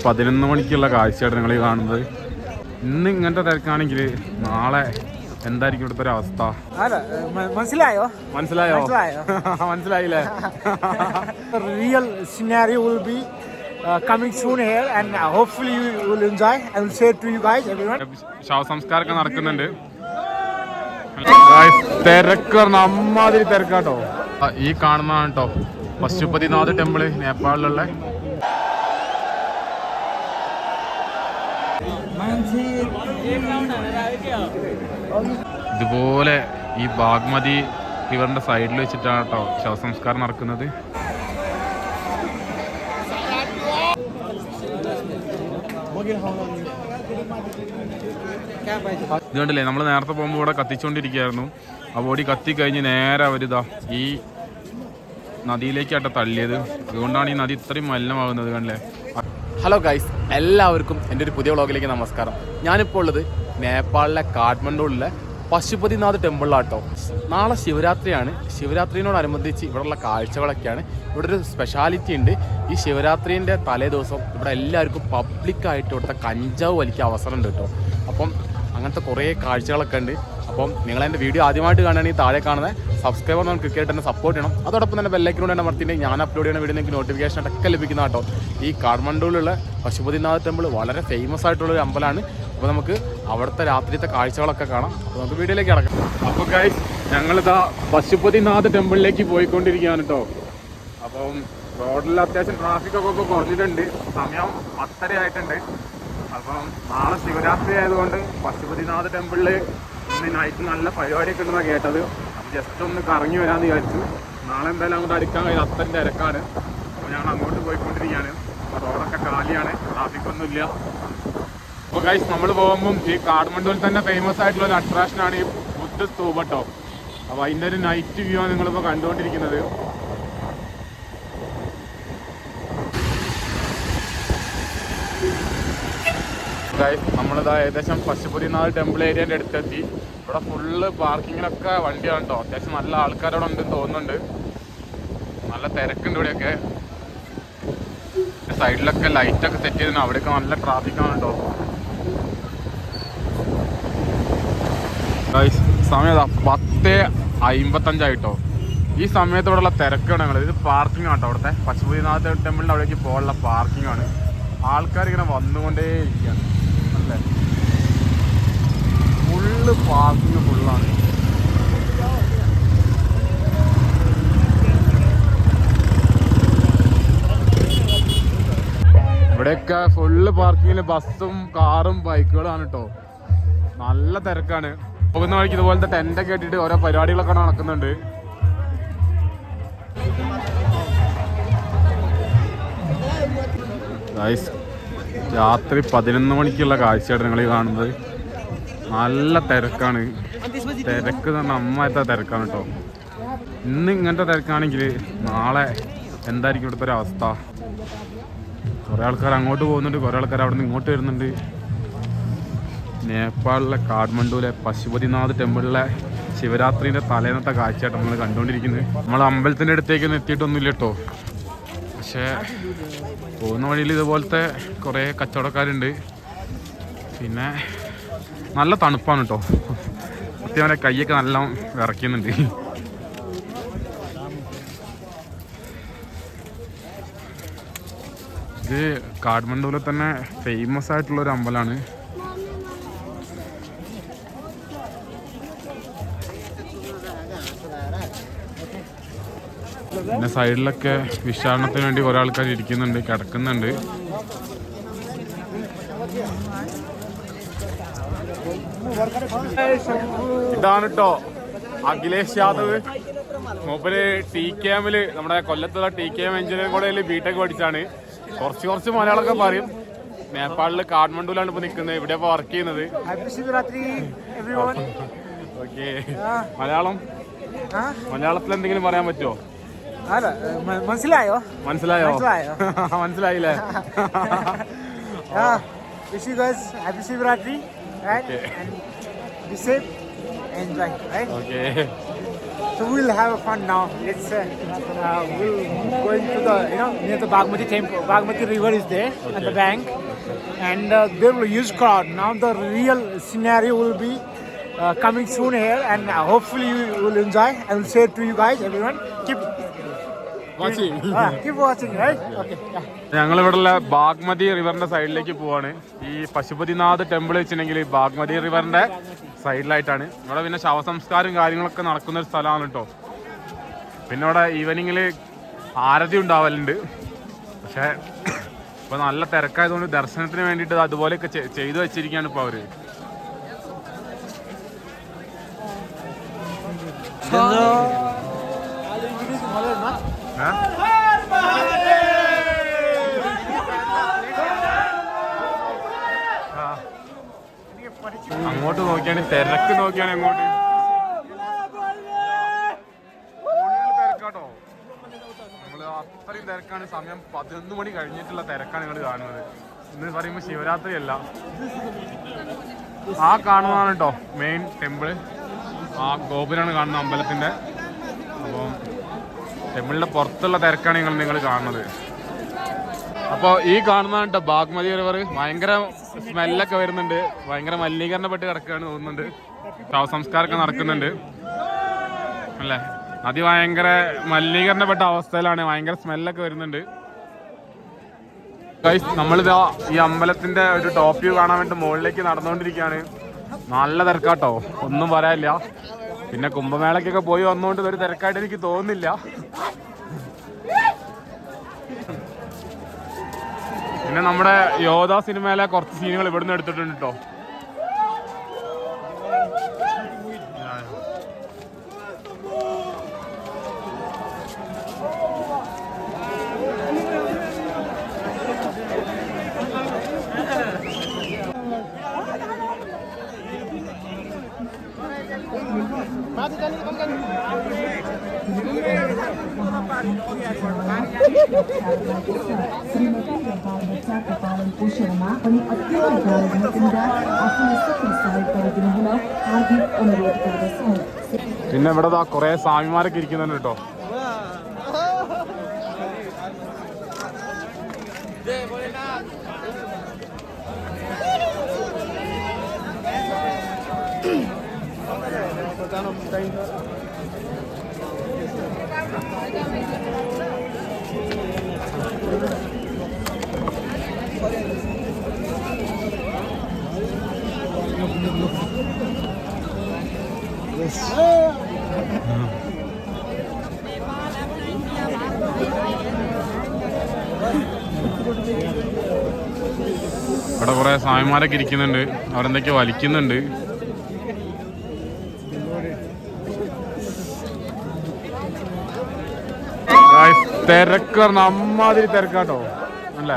11 മണിക്കുള്ള കാഴ്ചയാണ് നിങ്ങൾ കാണുന്നത്. ഇന്ന് ഇങ്ങനത്തെ തിരക്കാണെങ്കിൽ നാളെ എന്തായിരിക്കും ഇവിടുത്തെ ഒരു അവസ്ഥ? മനസ്സിലായോ? മനസ്സിലായില്ലേ? Real scenario will be coming soon here and hopefully you will enjoy. I will say to you guys, everyone. ശവസംസ്കാരമൊക്കെ നടക്കുന്നുണ്ട്. തിരക്ക് അമ്മാതിരി തിരക്കാട്ടോ. ഈ കാണുന്നതാണ് കേട്ടോ പശുപതിനാഥ് ടെമ്പിള്, നേപ്പാളിലുള്ള. ഇതുപോലെ ഈ ബാഗ്മതി റിവറിന്റെ സൈഡിൽ വെച്ചിട്ടാണ് കേട്ടോ ശവസംസ്കാരം നടക്കുന്നത്. ഇതുകൊണ്ടല്ലേ നമ്മൾ നേരത്തെ പോകുമ്പോൾ ഇവിടെ കത്തിച്ചുകൊണ്ടിരിക്കുകയായിരുന്നു. ആ ബോഡി കത്തിക്കഴിഞ്ഞ് നേരെ അവരിതാ ഈ നദിയിലേക്കാട്ടോ തള്ളിയത്. അതുകൊണ്ടാണ് ഈ നദി ഇത്രയും മലിനമാകുന്നത്. കണ്ടല്ലേ? ഹലോ ഗൈസ്, എല്ലാവർക്കും എൻ്റെ ഒരു പുതിയ വ്ളോഗിലേക്ക് നമസ്കാരം. ഞാനിപ്പോൾ ഉള്ളത് നേപ്പാളിലെ കാഠ്മണ്ഡുവിലെ പശുപതിനാഥ് ടെമ്പിളിലാട്ടോ. നാളെ ശിവരാത്രിയാണ്. ശിവരാത്രിയോടനുബന്ധിച്ച് ഇവിടെയുള്ള കാഴ്ചകളൊക്കെയാണ്. ഇവിടെ ഒരു സ്പെഷ്യാലിറ്റി ഉണ്ട്. ഈ ശിവരാത്രീൻ്റെ തലേ ദിവസം ഇവിടെ എല്ലാവർക്കും പബ്ലിക്കായിട്ട് ഇവിടുത്തെ കഞ്ചാവ് വലിക്കാൻ അവസരം ഉണ്ട് കേട്ടോ. അപ്പം അങ്ങനത്തെ കുറേ കാഴ്ചകളൊക്കെ ഉണ്ട്. അപ്പം നിങ്ങളെൻ്റെ വീഡിയോ ആദ്യമായിട്ട് കാണുകയാണെങ്കിൽ താഴെ കാണുന്നത് സബ്സ്ക്രൈബർ നമ്മൾ ക്രിക്കറ്റ് തന്നെ സപ്പോർട്ട് ചെയ്യണം. അതോടൊപ്പം തന്നെ ബെല്ലൈക്കനോട് തന്നെ അമർത്തിയിട്ട് ഞാൻ അപ്ലോഡ് ചെയ്യുന്ന വീഡിയോ നിങ്ങൾക്ക് നോട്ടിഫിക്കേഷൻ ഒക്കെ ലഭിക്കുന്ന കേട്ടോ. ഈ കാഠ്മണ്ഡുവിലുള്ള പശുപതിനാഥ് ടെമ്പിൾ വളരെ ഫേമസ് ആയിട്ടുള്ളൊരു അമ്പലമാണ്. അപ്പോൾ നമുക്ക് അവിടുത്തെ രാത്രിയത്തെ കാഴ്ചകളൊക്കെ കാണാം. അപ്പോൾ നമുക്ക് വീഡിയോയിലേക്ക് കിടക്കാം. അപ്പോൾ ഗൈസ്, ഞങ്ങളിതാ പശുപതിനാഥ് ടെമ്പിളിലേക്ക് പോയിക്കൊണ്ടിരിക്കുകയാണ് കേട്ടോ. അപ്പം റോഡിൽ അത്യാവശ്യം ട്രാഫിക്കൊക്കെ കുറഞ്ഞിട്ടുണ്ട്. സമയം 10:30 ആയിട്ടുണ്ട്. അപ്പം നാളെ ശിവരാത്രി ആയതുകൊണ്ട് പശുപതിനാഥ് ടെമ്പിളിൽ ഇന്ന് നൈറ്റ് നല്ല പരിപാടിയൊക്കെ ഉണ്ടെന്നാണ് കേട്ടത്. അപ്പം ജസ്റ്റ് ഒന്ന് കറങ്ങി വരാമെന്ന് വിചാരിച്ചു. നാളെ എന്തായാലും അങ്ങോട്ട് അടുക്കാൻ കഴിയും, അത്രയും തിരക്കാണ്. അപ്പോൾ ഞങ്ങൾ അങ്ങോട്ട് പോയിക്കൊണ്ടിരിക്കുകയാണ്. റോഡൊക്കെ കാലിയാണ്, ട്രാഫിക്കൊന്നുമില്ല. അപ്പോൾ ഗൈസ്, നമ്മൾ പോകുമ്പം ഈ കാഠ്മണ്ഡുവിൽ തന്നെ ഫേമസ് ആയിട്ടുള്ള ഒരു അട്രാക്ഷനാണ് ഈ ബുദ്ധ സ്തൂപ കേട്ടോ. അപ്പോൾ അതിൻ്റെ ഒരു നൈറ്റ് വ്യൂ ആണ് നിങ്ങളിപ്പോൾ കണ്ടുകൊണ്ടിരിക്കുന്നത്. നമ്മളിതാ ഏകദേശം പശുപതിനാഥ് ടെമ്പിൾ ഏരിയൻ്റെ അടുത്തെത്തി. ഇവിടെ ഫുള്ള് പാർക്കിങ്ങിനൊക്കെ വണ്ടിയാണ് കേട്ടോ. അത്യാവശ്യം നല്ല ആൾക്കാരോടെ ഉണ്ടെന്ന് തോന്നുന്നുണ്ട്. നല്ല തിരക്കുണ്ട് ഇവിടെയൊക്കെ. സൈഡിലൊക്കെ ലൈറ്റൊക്കെ സെറ്റ് ചെയ്തിട്ടുണ്ട്. അവിടെയൊക്കെ നല്ല ട്രാഫിക്കാണ് കേട്ടോ. സമയം 10:55 ഈ സമയത്തോടുള്ള തിരക്കാണ് ഞങ്ങൾ. ഇത് പാർക്കിംഗ് ആട്ടോ. അവിടുത്തെ പശുപതിനാഥ് ടെമ്പിളിൻ്റെ അവിടേക്ക് പോകാനുള്ള പാർക്കിംഗ് ആണ്. ആൾക്കാരിങ്ങനെ വന്നുകൊണ്ടേ ഇരിക്കുകയാണ്. അല്ലേ, ഫുള്ള് പാർക്കിങ് ഫുള്ളാണ്. ഇവിടെയൊക്കെ ഫുള്ള് പാർക്കിങ്ങിൽ ബസ്സും കാറും ബൈക്കുകളാണ് കേട്ടോ. നല്ല തിരക്കാണ്. പോകുന്ന വഴിക്ക് ഇതുപോലത്തെ ടെൻ്റൊക്കെ ഇട്ടിട്ട് ഓരോ പരിപാടികളൊക്കെ നടക്കുന്നുണ്ട്. രാത്രി 11 മണിക്കുള്ള കാഴ്ചയാണ് നിങ്ങൾ കാണുന്നത്. നല്ല തിരക്കാണ്. തിരക്ക് എന്ന് പറഞ്ഞാൽ അമ്മായത്തെ തിരക്കാണ് കേട്ടോ. ഇന്ന് ഇങ്ങനത്തെ തിരക്കാണെങ്കിൽ നാളെ എന്തായിരിക്കും ഇവിടുത്തെ ഒരു അവസ്ഥ? കുറേ ആൾക്കാർ അങ്ങോട്ട് പോകുന്നുണ്ട്, കുറേ ആൾക്കാർ അവിടെ നിന്ന് ഇങ്ങോട്ട് വരുന്നുണ്ട്. നേപ്പാളിലെ കാഠ്മണ്ഡുവിലെ പശുപതിനാഥ് ടെമ്പിളിലെ ശിവരാത്രിൻ്റെ തലേന്നത്തെ കാഴ്ചയായിട്ട് നമ്മൾ കണ്ടുകൊണ്ടിരിക്കുന്നത്. നമ്മൾ അമ്പലത്തിൻ്റെ അടുത്തേക്കൊന്നും എത്തിയിട്ടൊന്നുമില്ല കേട്ടോ. പക്ഷേ പോകുന്ന വഴിയിൽ ഇതുപോലത്തെ കുറേ കച്ചവടക്കാരുണ്ട്. പിന്നെ നല്ല തണുപ്പാണ് കേട്ടോ. അത്യാവശ്യം കൈയൊക്കെ നല്ല വിറയ്ക്കുന്നുണ്ട്. ഇത് കാഠ്മണ്ഡുവിലെ തന്നെ ഫേമസ് ആയിട്ടുള്ളൊരു അമ്പലമാണ്. പിന്നെ സൈഡിലൊക്കെ വിശാലത്തിന് വേണ്ടി കുറേ ആൾക്കാർ ഇരിക്കുന്നുണ്ട്, കിടക്കുന്നുണ്ട്. ഇതാണ് കേട്ടോ അഖിലേഷ് യാദവ്. മൂപ്പര് TKM നമ്മുടെ കൊല്ലത്തുള്ള TKM എഞ്ചിനീയറിംഗ് കോളേജിൽ BTech പഠിച്ചാണ്. കുറച്ച് മലയാളമൊക്കെ പറയും. നേപ്പാളിൽ കാഠ്മണ്ഡുവിലാണ് ഇപ്പോൾ നിൽക്കുന്നത്. ഇവിടെ ഇപ്പോൾ വർക്ക് ചെയ്യുന്നത്. ഓക്കെ, മലയാളത്തിൽ എന്തെങ്കിലും പറയാൻ പറ്റുമോ? മനസ്സിലായോ? മനസ്സിലായില്ലേ? Wish you guys happy Shivratri and be safe and enjoy, right? Okay. So we'll have a fun now. We'll going to the near the Bagmati temple. Bagmati river is there at the bank, and there will be a huge crowd. Now the real scenario will be coming soon here, and hopefully you will enjoy. I will say to you guys, everyone, keep watching, right? Okay. Yeah. ഞങ്ങളിവിടെയുള്ള Bagmati റിവറിന്റെ സൈഡിലേക്ക് പോവാണ്. ഈ Pashupatinath temple വെച്ചിട്ടുണ്ടെങ്കിൽ ബാഗ്മതി റിവറിന്റെ സൈഡിലായിട്ടാണ്. ഇവിടെ പിന്നെ ശവസംസ്കാരം കാര്യങ്ങളൊക്കെ നടക്കുന്ന ഒരു സ്ഥലമാണ് കേട്ടോ. പിന്നെ ഇവിടെ ഈവനിങ്ങിൽ ആരതി ഉണ്ടാവലുണ്ട്. പക്ഷെ ഇപ്പൊ നല്ല തിരക്കായതുകൊണ്ട് ദർശനത്തിന് വേണ്ടിയിട്ട് അതുപോലെയൊക്കെ ചെയ്തു വെച്ചിരിക്കുകയാണ് ഇപ്പൊ അവര്. അങ്ങോട്ട് നോക്കിയാണ് തിരക്ക് നോക്കിയാണ് അങ്ങോട്ട് തിരക്കാട്ടോ. നമ്മള് അത്രയും തിരക്കാണ്. സമയം 11 മണി കഴിഞ്ഞിട്ടുള്ള തിരക്കാണ് നിങ്ങൾ കാണുന്നത്. ഇന്ന് പറയുമ്പോൾ ശിവരാത്രി അല്ല. ആ കാണുന്നതാണ് കേട്ടോ മെയിൻ ടെമ്പിള്. ആ ഗോപുരാണ് കാണുന്നത് അമ്പലത്തിന്റെ. അപ്പം ടെമ്പിളിന്റെ പുറത്തുള്ള തിരക്കാണ് നിങ്ങൾ കാണുന്നത്. അപ്പോൾ ഈ കാണുന്നതാണ് കേട്ടോ ബാഗ്മതി റിവർ. ഭയങ്കര സ്മെല്ലൊക്കെ വരുന്നുണ്ട്. ഭയങ്കര മലിനീകരണപ്പെട്ട് കിടക്കുകയാണ് തോന്നുന്നുണ്ട്. ശവസംസ്കാരമൊക്കെ നടക്കുന്നുണ്ട് അല്ലേ. നദി ഭയങ്കര മലിനീകരണപ്പെട്ട അവസ്ഥയിലാണ്. ഭയങ്കര സ്മെല്ലൊക്കെ വരുന്നുണ്ട്. നമ്മളിതാ ഈ അമ്പലത്തിന്റെ ഒരു ടോപ്പ് വ്യൂ കാണാൻ വേണ്ടി മുകളിലേക്ക് നടന്നുകൊണ്ടിരിക്കുകയാണ്. നല്ല തിരക്കാട്ടോ, ഒന്നും പറയാനില്ല. പിന്നെ കുംഭമേളയ്ക്കൊക്കെ പോയി വന്നുകൊണ്ട് ഒരു തിരക്കായിട്ട് എനിക്ക് തോന്നുന്നില്ല. പിന്നെ നമ്മുടെ യോധ സിനിമയിലെ കുറച്ച് സീനുകൾ ഇവിടുന്ന് എടുത്തിട്ടുണ്ട് കേട്ടോ. പിന്നെ ഇവിടെ കുറെ സ്വാമിമാരൊക്കെ ഇരിക്കുന്നുണ്ട് കേട്ടോ. ഇവിടെ കുറെ സ്വാമിമാരൊക്കെ ഇരിക്കുന്നുണ്ട്. അവരെന്തൊക്കെയോ വലിക്കുന്നുണ്ട്. തിരക്ക് പറഞ്ഞ അമ്മാതിരി തിരക്കാട്ടോ അല്ലേ.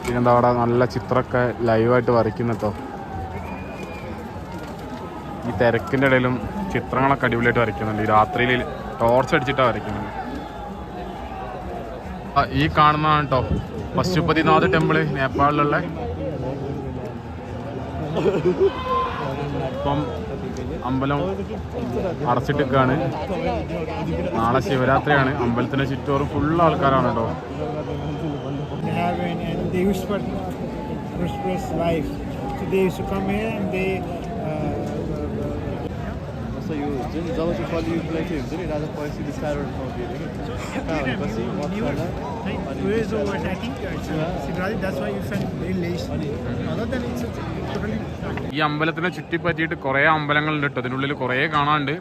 പിന്നെന്താ അവിടെ നല്ല ചിത്രമൊക്കെ ലൈവായിട്ട് വരയ്ക്കുന്നുട്ടോ. ഈ തിരക്കിൻ്റെ ഇടയിലും ചിത്രങ്ങളൊക്കെ അടിപൊളിയായിട്ട് വരയ്ക്കുന്നുണ്ട്. ഈ രാത്രിയിൽ ടോർച്ച് അടിച്ചിട്ടാണ് വരയ്ക്കുന്നത്. ഈ കാണുന്നതാണ് കേട്ടോ പശുപതിനാഥ് ടെമ്പിള്, നേപ്പാളിലുള്ള. ഇപ്പം അമ്പലം അടച്ചിട്ടിരിക്കുകയാണ്. നാളെ ശിവരാത്രിയാണ്. അമ്പലത്തിന് ചുറ്റോറും ഫുള്ള് ആൾക്കാരാണ് കേട്ടോ. So यो जुन जब चाहिँ कलियुगलाई चाहिँ हुन्छ नि राजा परिस्थिति स्क्वायरबाट पाउँदैन कि पछि ഈ അമ്പലത്തിനെ ചുറ്റിപ്പറ്റിയിട്ട് കുറേ അമ്പലങ്ങളുണ്ട് കേട്ടോ. ഇതിനുള്ളിൽ കുറേ കാണാനുണ്ട്.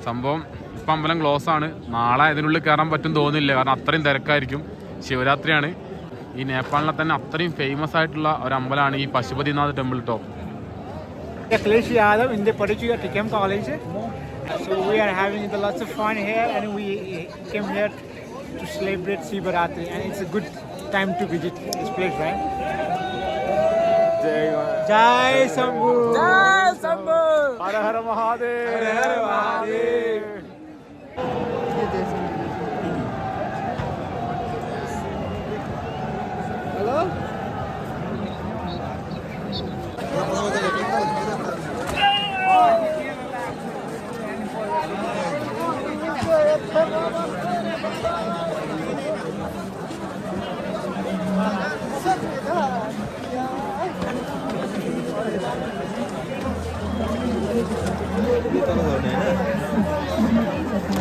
സംഭവം ഇപ്പം അമ്പലം ക്ലോസ് ആണ്. നാളെ ഇതിനുള്ളിൽ കയറാൻ പറ്റും തോന്നില്ല, കാരണം അത്രയും തിരക്കായിരിക്കും. ശിവരാത്രിയാണ്. ഈ നേപ്പാളിലെ തന്നെ അത്രയും ഫേമസ് ആയിട്ടുള്ള ഒരു അമ്പലമാണ് ഈ പശുപതിനാഥ് ടെമ്പിൾ കേട്ടോ. Akhilesh Yadav in the Padichula TKM College. So we are having lots of fun here, and we came here to celebrate Shivaratri, and it's a good time to visit this place, right? Jai Shambhu! Jai Shambhu! Hara Hara Mahadev! Hara Hara Mahadev!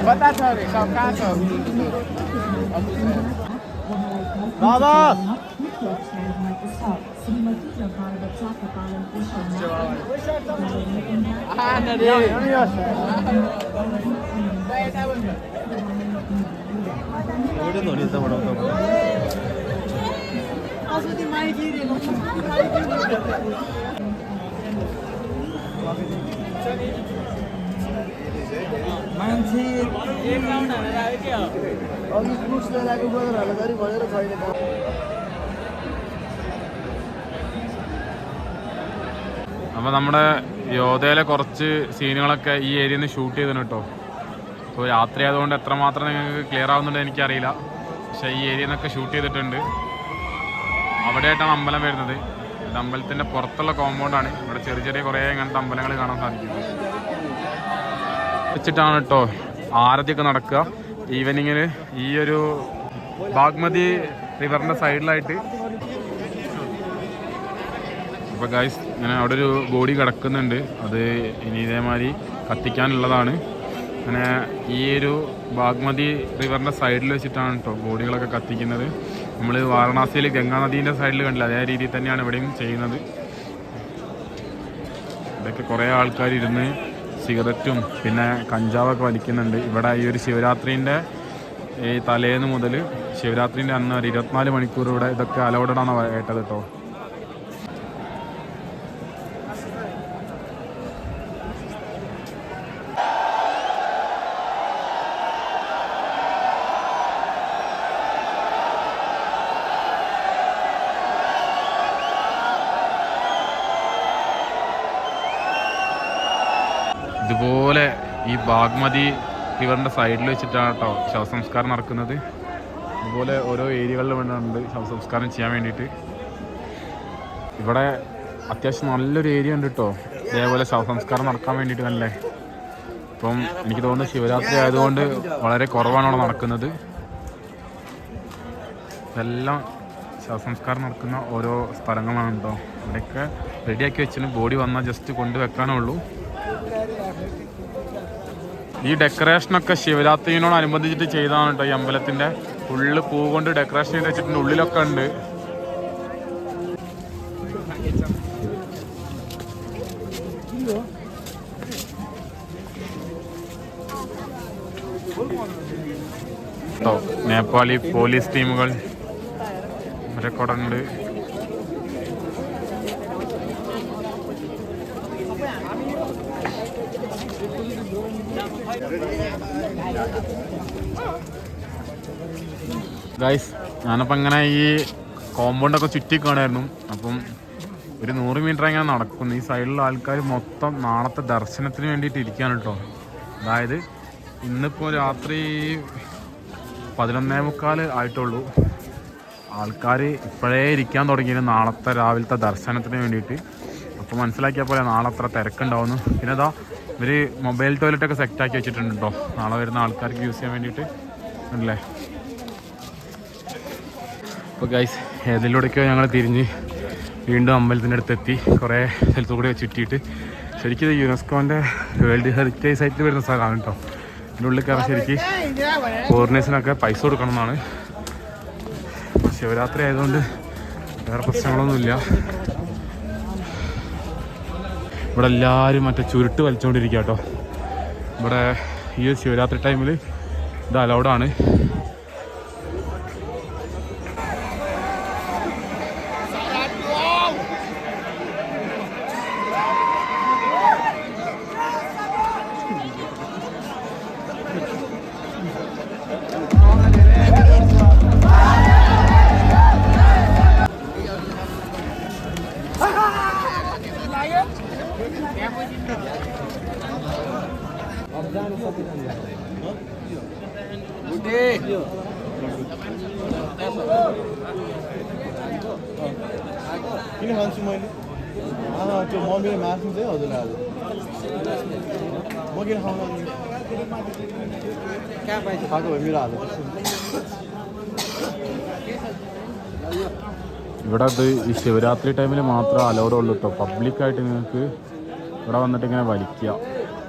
बता छ रे सब कहाँ छ बाबा मान्छे एक round हालेर आयो के हो अघि क्रुस लगाएको बजार हालेर भनेर छैन അപ്പോൾ നമ്മുടെ യോധയിലെ കുറച്ച് സീനുകളൊക്കെ ഈ ഏരിയയിൽ നിന്ന് ഷൂട്ട് ചെയ്തിട്ടുണ്ട് കേട്ടോ. അപ്പോൾ രാത്രി ആയതുകൊണ്ട് എത്രമാത്രം നിങ്ങൾക്ക് ക്ലിയർ ആവുന്നുണ്ട് എനിക്കറിയില്ല. പക്ഷേ ഈ ഏരിയയിൽ നിന്നൊക്കെ ഷൂട്ട് ചെയ്തിട്ടുണ്ട്. അവിടെയായിട്ടാണ് അമ്പലം വരുന്നത്. ഇത് അമ്പലത്തിൻ്റെ പുറത്തുള്ള കോമ്പൗണ്ടാണ്. ഇവിടെ ചെറിയ ചെറിയ കുറേ ഇങ്ങനത്തെ അമ്പലങ്ങൾ കാണാൻ സാധിക്കുന്നത്. വെച്ചിട്ടാണ് കേട്ടോ ആരതിയൊക്കെ നടക്കുക ഈവനിങ്ങിൽ ഈ ഒരു ബാഗ്മതി റിവറിൻ്റെ സൈഡിലായിട്ട്. അപ്പോൾ ഗൈസ് ഇങ്ങനെ അവിടെ ഒരു ബോഡി കിടക്കുന്നുണ്ട്. അത് ഇനി ഇതേമാതിരി കത്തിക്കാനുള്ളതാണ്. അങ്ങനെ ഈ ഒരു ബാഗ്മതി റിവറിൻ്റെ സൈഡിൽ വെച്ചിട്ടാണ് കേട്ടോ ബോഡികളൊക്കെ കത്തിക്കുന്നത്. നമ്മൾ വാരണാസിയിൽ ഗംഗാനദീൻ്റെ സൈഡിൽ കണ്ടില്ല, അതേ രീതിയിൽ തന്നെയാണ് ഇവിടെയും ചെയ്യുന്നത്. ഇവിടെയൊക്കെ കുറേ ആൾക്കാർ ഇരുന്ന് സിഗരറ്റും പിന്നെ കഞ്ചാവൊക്കെ വലിക്കുന്നുണ്ട്. ഇവിടെ ഈ ഒരു ശിവരാത്രീൻ്റെ ഈ തലേന്ന് മുതൽ ശിവരാത്രീൻ്റെ അന്ന് ഒരു 24 മണിക്കൂർ ഇവിടെ ഇതൊക്കെ അലൗഡാണ് കേട്ടത് കേട്ടോ. ഇതുപോലെ ഈ ബാഗ്മതി റിവറിൻ്റെ സൈഡിൽ വെച്ചിട്ടാണ് കേട്ടോ ശവസംസ്കാരം നടക്കുന്നത്. ഇതുപോലെ ഓരോ ഏരിയകളിൽ വേണ്ടുന്നുണ്ട് ശവസംസ്കാരം ചെയ്യാൻ വേണ്ടിയിട്ട്. ഇവിടെ അത്യാവശ്യം നല്ലൊരു ഏരിയ ഉണ്ട് കേട്ടോ ഇതേപോലെ ശവസംസ്കാരം നടക്കാൻ വേണ്ടിയിട്ട് തന്നെ. ഇപ്പം എനിക്ക് തോന്നുന്നു ശിവരാത്രി ആയതുകൊണ്ട് വളരെ കുറവാണ് അവിടെ നടക്കുന്നത്. ഇതെല്ലാം ശവസംസ്കാരം നടക്കുന്ന ഓരോ സ്ഥലങ്ങളാണ് കേട്ടോ. ഇവിടെയൊക്കെ റെഡിയാക്കി വെച്ചിട്ട് ബോഡി വന്നാൽ ജസ്റ്റ് കൊണ്ടുവെക്കാനേ ഉള്ളൂ. ഈ ഡെക്കറേഷനൊക്കെ ശിവരാത്രിയോടനുബന്ധിച്ചിട്ട് ചെയ്തതാണ് കേട്ടോ. ഈ അമ്പലത്തിൻ്റെ ഫുള്ള് പൂ കൊണ്ട് ഡെക്കറേഷൻ ചെയ്ത് വെച്ചിട്ടുണ്ട്. ഉള്ളിലൊക്കെ ഉണ്ട്. കേട്ടോ നേപ്പാളി പോലീസ് ടീമുകൾ അവരൊക്കെ അവിടെ ഉണ്ട്. ഗൈസ് ഞാനപ്പോൾ ഇങ്ങനെ ഈ കോമ്പൗണ്ടൊക്കെ ചുറ്റി കാണുമായിരുന്നു. അപ്പം ഒരു 100 മീറ്റർ ഇങ്ങനെ നടക്കുന്നു. ഈ സൈഡിലുള്ള ആൾക്കാർ മൊത്തം നാളത്തെ ദർശനത്തിന് വേണ്ടിയിട്ട് ഇരിക്കുകയാണ് കേട്ടോ. അതായത് ഇന്നിപ്പോൾ രാത്രി 11:45 ആയിട്ടുള്ളൂ. ആൾക്കാർ ഇപ്പോഴേ ഇരിക്കാൻ തുടങ്ങിയത് നാളത്തെ രാവിലത്തെ ദർശനത്തിന് വേണ്ടിയിട്ട്. അപ്പോൾ മനസ്സിലാക്കിയ പോലെ നാളെ അത്ര തിരക്കുണ്ടാവുന്നു. പിന്നെ അതാ ഇവർ മൊബൈൽ ടോയ്ലറ്റൊക്കെ സെറ്റാക്കി വെച്ചിട്ടുണ്ട് കേട്ടോ നാളെ വരുന്ന ആൾക്കാർക്ക് യൂസ് ചെയ്യാൻ വേണ്ടിയിട്ട് അല്ലേ. അപ്പോൾ ഗൈസ് ഏതിലൂടെയൊക്കെയോ ഞങ്ങൾ തിരിഞ്ഞ് വീണ്ടും അമ്പലത്തിൻ്റെ അടുത്തെത്തി. കുറേ സ്ഥലത്തു കൂടെ ചുറ്റിയിട്ട് ശരിക്കും ഇത് യുനെസ്കോൻ്റെ വേൾഡ് ഹെറിറ്റേജ് സൈറ്റിൽ വരുന്ന സ്ഥലമാണ് കേട്ടോ. ഇതിൻ്റെ ഉള്ളിൽ കയറാൻ ശരിക്കും ഫോറിനേഴ്സിനൊക്കെ പൈസ കൊടുക്കണം എന്നാണ്. ശിവരാത്രി ആയതുകൊണ്ട് വേറെ പ്രശ്നങ്ങളൊന്നുമില്ല. ഇവിടെ എല്ലാവരും മറ്റേ ചുരുട്ട് വലിച്ചുകൊണ്ടിരിക്കുക കേട്ടോ. ഇവിടെ ഈ ഒരു ശിവരാത്രി ടൈമിൽ ഇത് അലൗഡാണ്. किन खान्छु मैले त्यो मम्मीले मासु चाहिँ हजुरलाई हाल्छु ഇവിടെ അത് ഈ ശിവരാത്രി ടൈമിൽ മാത്രമേ അലൗഡ് ഉള്ളൂ കേട്ടോ. പബ്ലിക്കായിട്ട് നിങ്ങൾക്ക് ഇവിടെ വന്നിട്ട് ഇങ്ങനെ വലിക്കുക.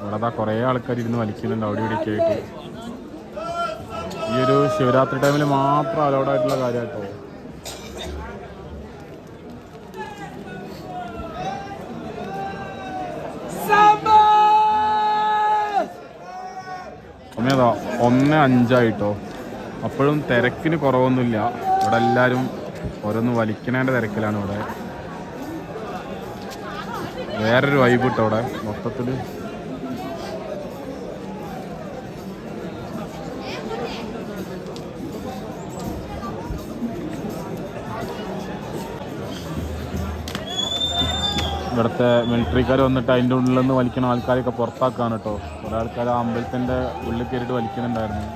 ഇവിടെ അതാ കുറേ ആൾക്കാർ ഇരുന്ന് വലിക്കുന്നുണ്ട് അവിടെ ഇവിടെയൊക്കെ ആയിട്ട്. ഈ ഒരു ശിവരാത്രി ടൈമിൽ മാത്രം അലൗഡ് ആയിട്ടുള്ള കാര്യം കേട്ടോ. സമയതാ 1:05 അപ്പോഴും തിരക്കിന് കുറവൊന്നുമില്ല. ഇവിടെ എല്ലാവരും ഓരോന്ന് വലിക്കണേൻ്റെ തിരക്കിലാണ്. ഇവിടെ വേറൊരു വൈബ് കിട്ടോ അവിടെ മൊത്തത്തിൽ. ഇവിടുത്തെ മിലിറ്ററിക്കാർ വന്നിട്ട് അതിൻ്റെ ഉള്ളിൽ നിന്ന് വലിക്കുന്ന ആൾക്കാരെയൊക്കെ പുറത്താക്കാണ് കേട്ടോ. കുറേ ആൾക്കാർ അമ്പലത്തിൻ്റെ ഉള്ളിൽ കയറിയിട്ട് വലിക്കുന്നുണ്ടായിരുന്നു.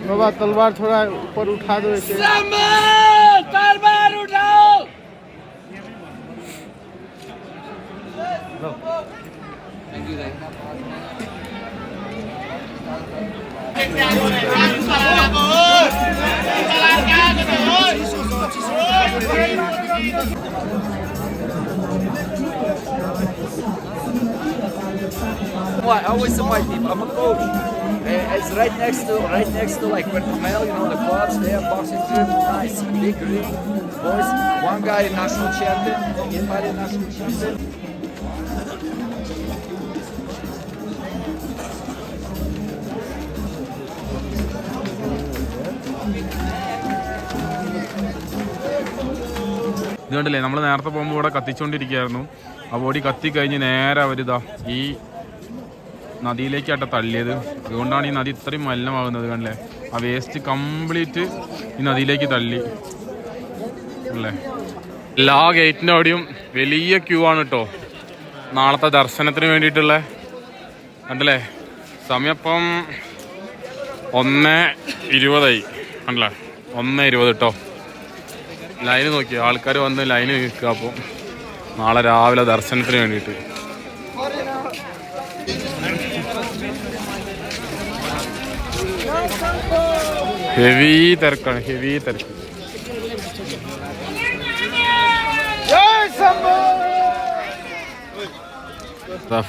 बाबा तलवार थोड़ा ऊपर उठा दो ऐसे। तलवार उठाओ। I always invite people. I'm a coach. It's right next to like Mel, you know, the clubs. They have boxing gym, nice, big ring, boys. One guy national champion, anybody national champion. ഇത് കണ്ടില്ലേ, നമ്മൾ നേരത്തെ പോകുമ്പോൾ ഇവിടെ കത്തിച്ചുകൊണ്ടിരിക്കുകയായിരുന്നു. ആ body കത്തി കഴിഞ്ഞ് നേരെ അവരിതാ ഈ നദിയിലേക്കാട്ടെ തള്ളിയത്. അതുകൊണ്ടാണ് ഈ നദി ഇത്രയും മലിനമാകുന്നത്. കണ്ടില്ലേ, ആ വേസ്റ്റ് കംപ്ലീറ്റ് ഈ നദിയിലേക്ക് തള്ളി അല്ലേ. എല്ലാ ഗേറ്റിൻ്റെ അവിടെയും വലിയ ക്യൂ ആണ് കേട്ടോ നാളത്തെ ദർശനത്തിന് വേണ്ടിയിട്ടുള്ള. കണ്ടില്ലേ, സമയം ഇപ്പം 1:20 കണ്ടില്ലേ, 1:20 കേട്ടോ. ലൈന് നോക്കി ആൾക്കാർ വന്ന് ലൈന് നിൽക്കുക. അപ്പോൾ നാളെ രാവിലെ ദർശനത്തിന് വേണ്ടിയിട്ട് ഹെവി തിരക്കാണ്, ഹെവി തിരക്ക്.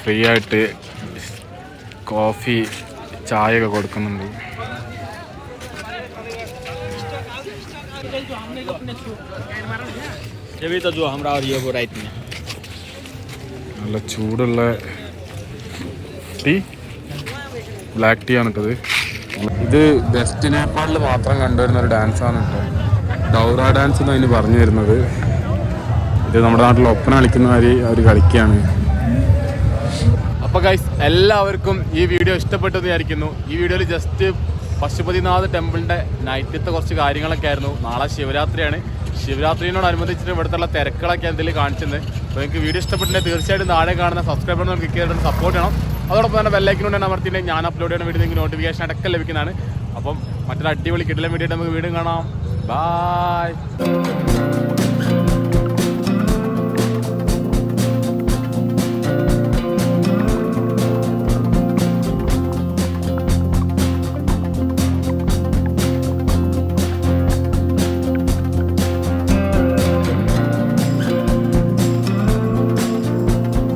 ഫ്രീ ആയിട്ട് കോഫി ചായ ഒക്കെ കൊടുക്കുന്നുണ്ട്. നല്ല ചൂടുള്ള ടീ, ബ്ലാക്ക് ടീ ആണ് കേട്ടത്. ഇത് വെസ്റ്റ് നേപ്പാളിൽ മാത്രം കണ്ടുവരുന്ന ഒരു ഡാൻസാണ് കേട്ടോ. ഡൗറ ഡാൻസ് എന്ന് അതിന് പറഞ്ഞു വരുന്നത്. ഇത് നമ്മുടെ നാട്ടിൽ ഒപ്പന കളിക്കുന്ന മാതിരി അവർ കളിക്കുകയാണ്. അപ്പോൾ ഗൈസ്, എല്ലാവർക്കും ഈ വീഡിയോ ഇഷ്ടപ്പെട്ടെന്ന് വിചാരിക്കുന്നു. ഈ വീഡിയോയിൽ ജസ്റ്റ് പശുപതിനാഥ് ടെമ്പിളിൻ്റെ നൈറ്റത്തെ കുറച്ച് കാര്യങ്ങളൊക്കെ ആയിരുന്നു. നാളെ ശിവരാത്രിയാണ്. ശിവരാത്രിയോടനുബന്ധിച്ചിട്ട് ഇവിടുത്തെ തിരക്കുകളൊക്കെ എന്തെങ്കിലും കാണിച്ചത്. അപ്പോൾ നിങ്ങൾക്ക് വീഡിയോ ഇഷ്ടപ്പെട്ടിട്ടുണ്ടെങ്കിൽ തീർച്ചയായിട്ടും താഴെ കാണുന്ന സബ്സ്ക്രൈബ് ബട്ടൺ ക്ലിക്ക് ചെയ്തിട്ട് സപ്പോർട്ട് ചെയ്യണം. അതോടൊപ്പം തന്നെ ബെല്ലൈക്കനോട് അമർത്തിയിട്ടുണ്ടെങ്കിൽ ഞാൻ അപ്ലോഡ് ചെയ്യുന്ന വീഡിയോ നിങ്ങൾക്ക് നോട്ടിഫിക്കേഷൻ അടക്കം ലഭിക്കുന്നതാണ്. അപ്പം മറ്റൊരു അടിപൊളി കിടിലൻ വീഡിയോ നമുക്ക് വീണ്ടും കാണാം. ബൈ.